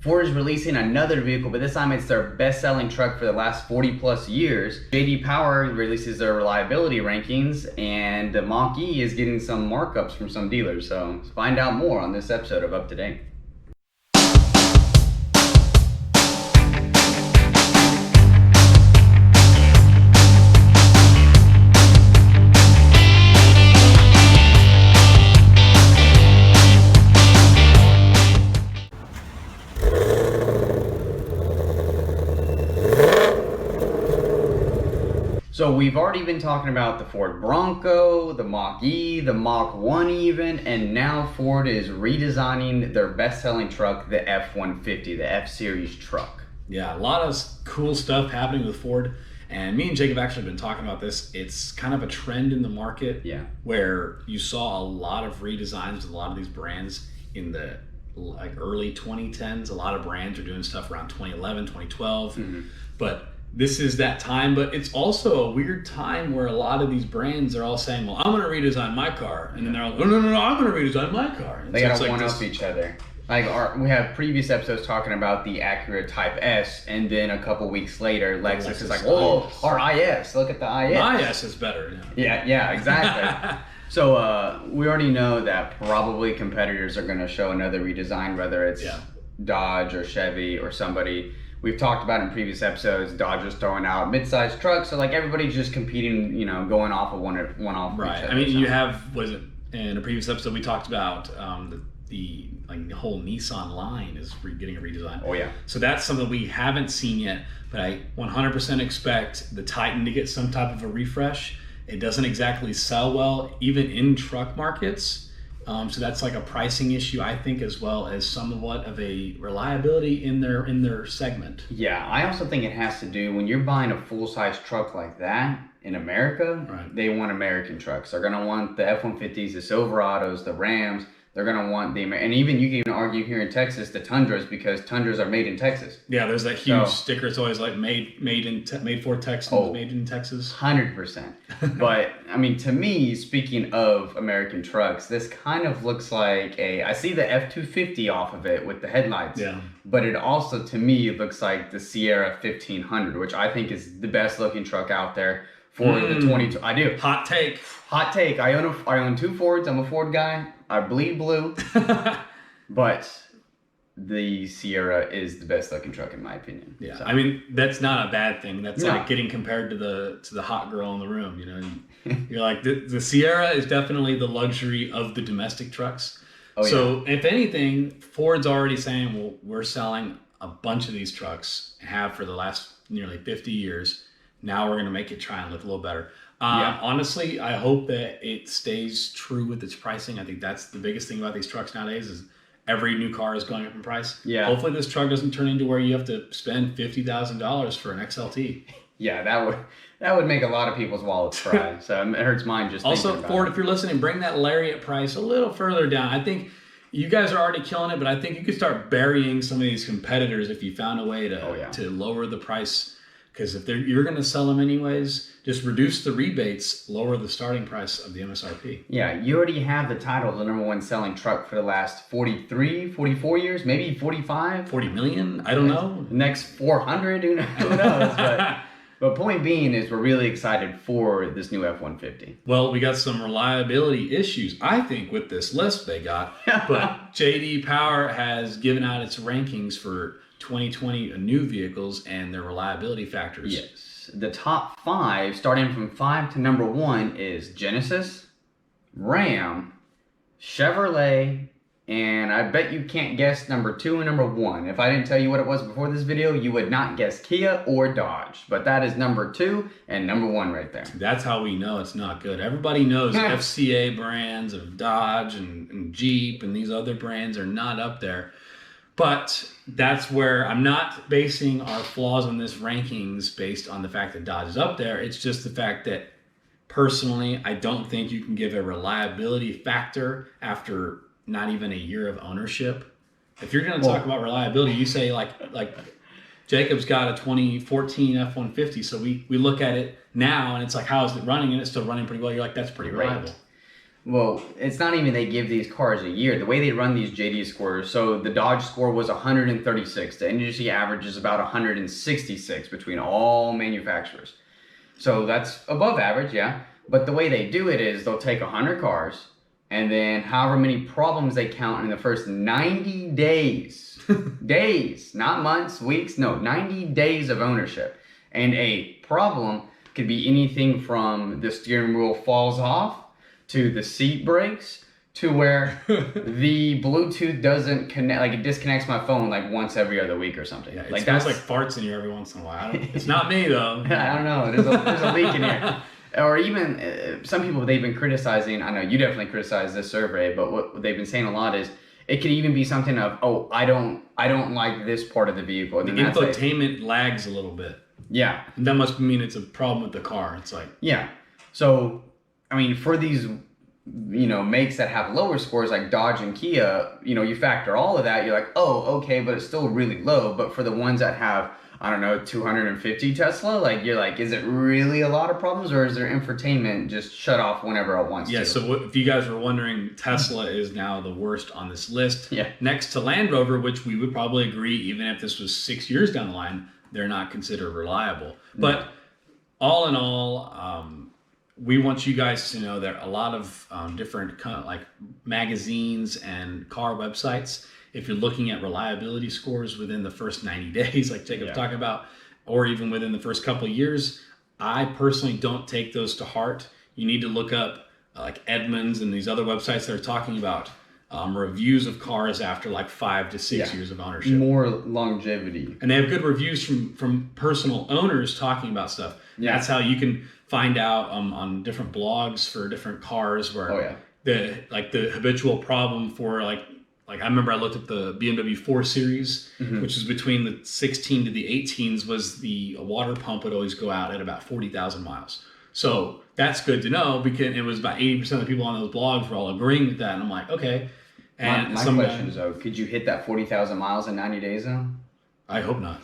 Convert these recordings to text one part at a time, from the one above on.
Ford is releasing another vehicle, but this time it's their best-selling truck for the last 40 plus years. J.D. Power releases their reliability rankings, and the Mach E is getting some markups from some dealers. So find out more on this episode of Up to Date. So we've already been talking about the Ford Bronco, the Mach E, the Mach 1 even, and now Ford is redesigning their best-selling truck, the F-150, the F-Series truck. Yeah, a lot of cool stuff happening with Ford. And me and Jake have actually been talking about this. It's kind of a trend in the market where you saw a lot of redesigns with a lot of these brands in the early 2010s. A lot of brands are doing stuff around 2011, 2012. But this is that time, but it's also a weird time where a lot of these brands are all saying, well, I'm going to redesign my car. And then they're like, no, I'm going to redesign my car. And they got to one-up each other. We have previous episodes talking about the Acura Type S, and then a couple weeks later, Lexus is like, whoa, our IS, look at the IS. My IS is better. Yeah, exactly. So we already know that probably competitors are going to show another redesign, whether it's Dodge or Chevy or somebody. We've talked about in previous episodes, Dodge is throwing out mid-sized trucks, so like everybody's just competing, going off of one off. Right. I mean, you have, in a previous episode we talked about the whole Nissan line is getting a redesign. Oh yeah. So that's something we haven't seen yet, but I 100% expect the Titan to get some type of a refresh. It doesn't exactly sell well, even in truck markets. So that's like a pricing issue, I think, as well as somewhat of a reliability in their segment. Yeah, I also think it has to do when you're buying a full-size truck like that in America, they want American trucks. They're going to want the F-150s, the Silverados, the Rams. They're going to want and even you can even argue here in Texas, the Tundras, because Tundras are made in Texas. Yeah, there's that huge sticker. It's always like made for Texans, made in Texas. 100%. But I mean, to me, speaking of American trucks, this kind of looks like I see the F-250 off of it with the headlights. Yeah. But it also, to me, looks like the Sierra 1500, which I think is the best looking truck out there for the 22. I do. Hot take. I own two Fords. I'm a Ford guy. I bleed blue. But the Sierra is the best looking truck in my opinion. Yeah. So. I mean, that's not a bad thing. That's like getting compared to the hot girl in the room, You're like the Sierra is definitely the luxury of the domestic trucks. So if anything, Ford's already saying, well, we're selling a bunch of these trucks, have for the last nearly 50 years. Now we're going to make it try and look a little better. Honestly, I hope that it stays true with its pricing. I think that's the biggest thing about these trucks nowadays is every new car is going up in price. Yeah. Hopefully this truck doesn't turn into where you have to spend $50,000 for an XLT. Yeah, that would make a lot of people's wallets cry. So it hurts mine just thinking about Ford, it. if you're listening, bring that Lariat price a little further down. I think you guys are already killing it, but I think you could start burying some of these competitors if you found a way to lower the price. Because if you're going to sell them anyways, just reduce the rebates, lower the starting price of the MSRP. Yeah, you already have the title of the number one selling truck for the last 43, 44 years, maybe 45. 40 million? I don't know. Next 400, who knows? But point being is we're really excited for this new F-150. Well, we got some reliability issues, I think, with this list they got. But J.D. Power has given out its rankings for 2020 new vehicles and their reliability factors. Yes. The top 5, starting from 5 to number 1, is Genesis, Ram, Chevrolet, and I bet you can't guess number 2 and number 1. If I didn't tell you what it was before this video, you would not guess Kia or Dodge. But that is number 2 and number 1 right there. That's how we know it's not good. Everybody knows FCA brands of Dodge and Jeep and these other brands are not up there. But that's where I'm not basing our flaws on this rankings based on the fact that Dodge is up there. It's just the fact that personally, I don't think you can give a reliability factor after not even a year of ownership. If you're going to talk about reliability, you say like Jacob's got a 2014 F-150. So we look at it now and it's like, how is it running? And it's still running pretty well. You're like, that's pretty reliable. Well, it's not even they give these cars a year. The way they run these JD scores, so the Dodge score was 136. The industry average is about 166 between all manufacturers. So that's above average, yeah. But the way they do it is they'll take 100 cars, and then however many problems they count in the first 90 days, days, not months, weeks, no, 90 days of ownership. And a problem could be anything from the steering wheel falls off, to the seat breaks, to where the Bluetooth doesn't connect, like it disconnects my phone like once every other week or something. Yeah, it like smells like farts in here every once in a while. It's not me though. I don't know. There's a leak in here. Or even some people, they've been criticizing, I know you definitely criticize this survey, but what they've been saying a lot is it could even be something of, oh, I don't like this part of the vehicle. The infotainment lags a little bit. Yeah. And that must mean it's a problem with the car. It's like, yeah. So, I mean, for these, makes that have lower scores like Dodge and Kia, you factor all of that, you're like, oh, okay, but it's still really low. But for the ones that have, I don't know, 250 Tesla, like you're like, is it really a lot of problems, or is their infotainment just shut off whenever it wants to? Yeah, so if you guys were wondering, Tesla is now the worst on this list. Yeah. Next to Land Rover, which we would probably agree, even if this was 6 years down the line, they're not considered reliable. But all in all, we want you guys to know that a lot of different kind of like magazines and car websites, if you're looking at reliability scores within the first 90 days, like Jacob talking about, or even within the first couple of years, I personally don't take those to heart. You need to look up like Edmunds and these other websites that are talking about reviews of cars after like 5 to 6 years of ownership. More longevity. And they have good reviews from personal owners talking about stuff. Yeah. That's how you can find out on different blogs for different cars where the habitual problem for like I remember I looked at the BMW 4 Series, which is between the 16 to the 18s, was the water pump would always go out at about 40,000 miles. So that's good to know, because it was about 80% of the people on those blogs were all agreeing with that. And I'm like, okay. And my question is, though, could you hit that 40,000 miles in 90 days, though? I hope not.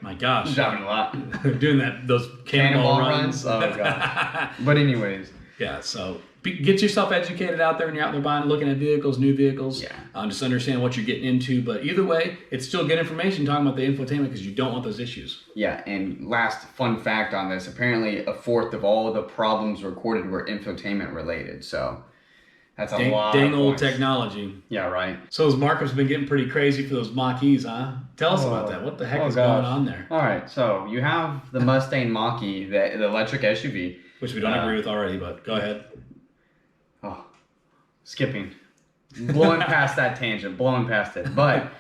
My gosh. I'm driving a lot. Doing those cannonball runs. Oh, God. But anyways. Yeah, so get yourself educated out there when you're out there buying, looking at vehicles, new vehicles. Yeah. Just understand what you're getting into. But either way, it's still good information talking about the infotainment, because you don't want those issues. Yeah, and last fun fact on this, apparently a fourth of all of the problems recorded were infotainment related. So that's a lot dang of old points. Technology. Yeah, right. So those markups have been getting pretty crazy for those Mach E's, huh? Tell us about that. What the heck is going on there? All right, so you have the Mustang Mach E, the electric SUV. Which we don't agree with already, but go ahead. Oh, skipping. Blowing past that tangent, blowing past it. But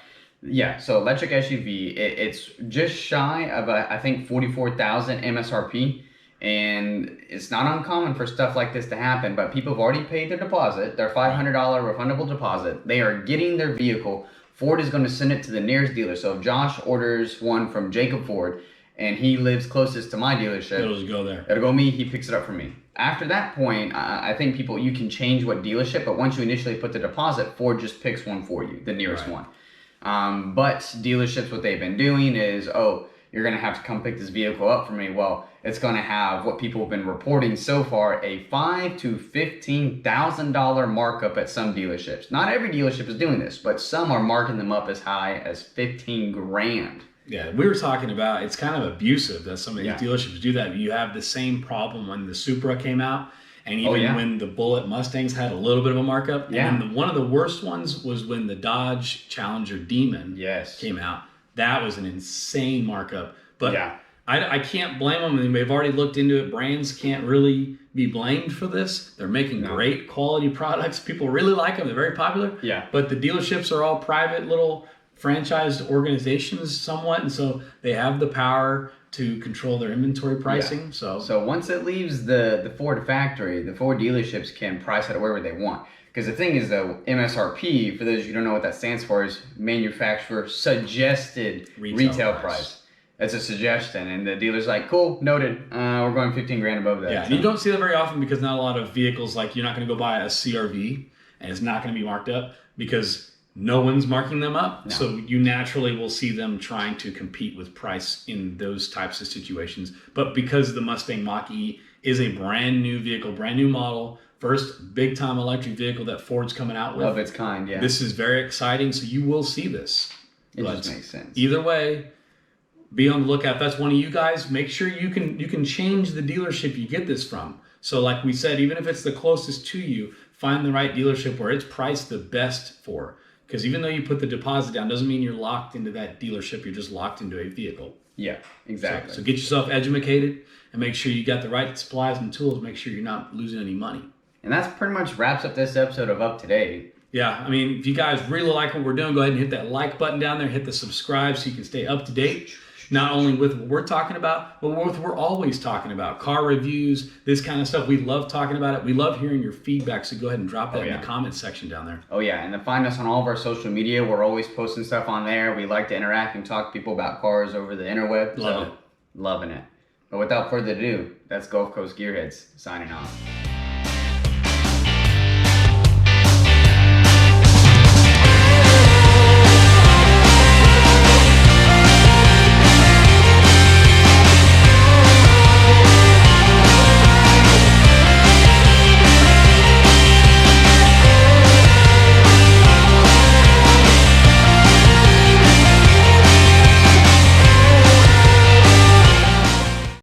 yeah, so electric SUV, it's just shy of, I think, 44,000 MSRP. And it's not uncommon for stuff like this to happen, but people have already paid their deposit, their $500 refundable deposit. They are getting their vehicle. Ford is going to send it to the nearest dealer. So if Josh orders one from Jacob Ford and he lives closest to my dealership, it'll just go there. It'll go me, he picks it up from me. After that point, I think you can change what dealership, but once you initially put the deposit, Ford just picks one for you, the nearest one. But dealerships, what they've been doing is, you're going to have to come pick this vehicle up for me. Well, it's going to have what people have been reporting so far, a $5,000 to $15,000 markup at some dealerships. Not every dealership is doing this, but some are marking them up as high as $15,000. Yeah, we were talking about, it's kind of abusive that some of these dealerships do that. You have the same problem when the Supra came out, and even when the Bullitt Mustangs had a little bit of a markup. Yeah. And one of the worst ones was when the Dodge Challenger Demon came out. That was an insane markup. But I can't blame them. I mean, they've already looked into it. Brands can't really be blamed for this. They're making great quality products. People really like them. They're very popular. Yeah. But the dealerships are all private little franchised organizations somewhat, and so they have the power to control their inventory pricing. Yeah. So once it leaves the Ford factory, the Ford dealerships can price it wherever they want. Because the thing is, though, MSRP, for those of you who don't know what that stands for, is manufacturer suggested retail price. It's a suggestion, and the dealer's like, cool, noted. We're going $15,000 above that. Yeah, and you don't see that very often, because not a lot of vehicles, like you're not going to go buy a CRV and it's not going to be marked up because no one's marking them up. No. So you naturally will see them trying to compete with price in those types of situations. But because the Mustang Mach E is a brand new vehicle, brand new model, first big time electric vehicle that Ford's coming out with. Of its kind, yeah. This is very exciting, so you will see this. It just makes sense. Either way, be on the lookout. If that's one of you guys, make sure you can change the dealership you get this from. So like we said, even if it's the closest to you, find the right dealership where it's priced the best for. Because even though you put the deposit down, doesn't mean you're locked into that dealership. You're just locked into a vehicle. Yeah, exactly. So get yourself educated and make sure you got the right supplies and tools. Make sure you're not losing any money. And that's pretty much wraps up this episode of Up to Date. Yeah, I mean, if you guys really like what we're doing, go ahead and hit that like button down there. Hit the subscribe so you can stay up to date. Not only with what we're talking about, but what we're always talking about. Car reviews, this kind of stuff. We love talking about it. We love hearing your feedback, so go ahead and drop that in the comment section down there. Oh, yeah, and to find us on all of our social media. We're always posting stuff on there. We like to interact and talk to people about cars over the interweb. Love it. Loving it. But without further ado, that's Gulf Coast Gearheads signing off.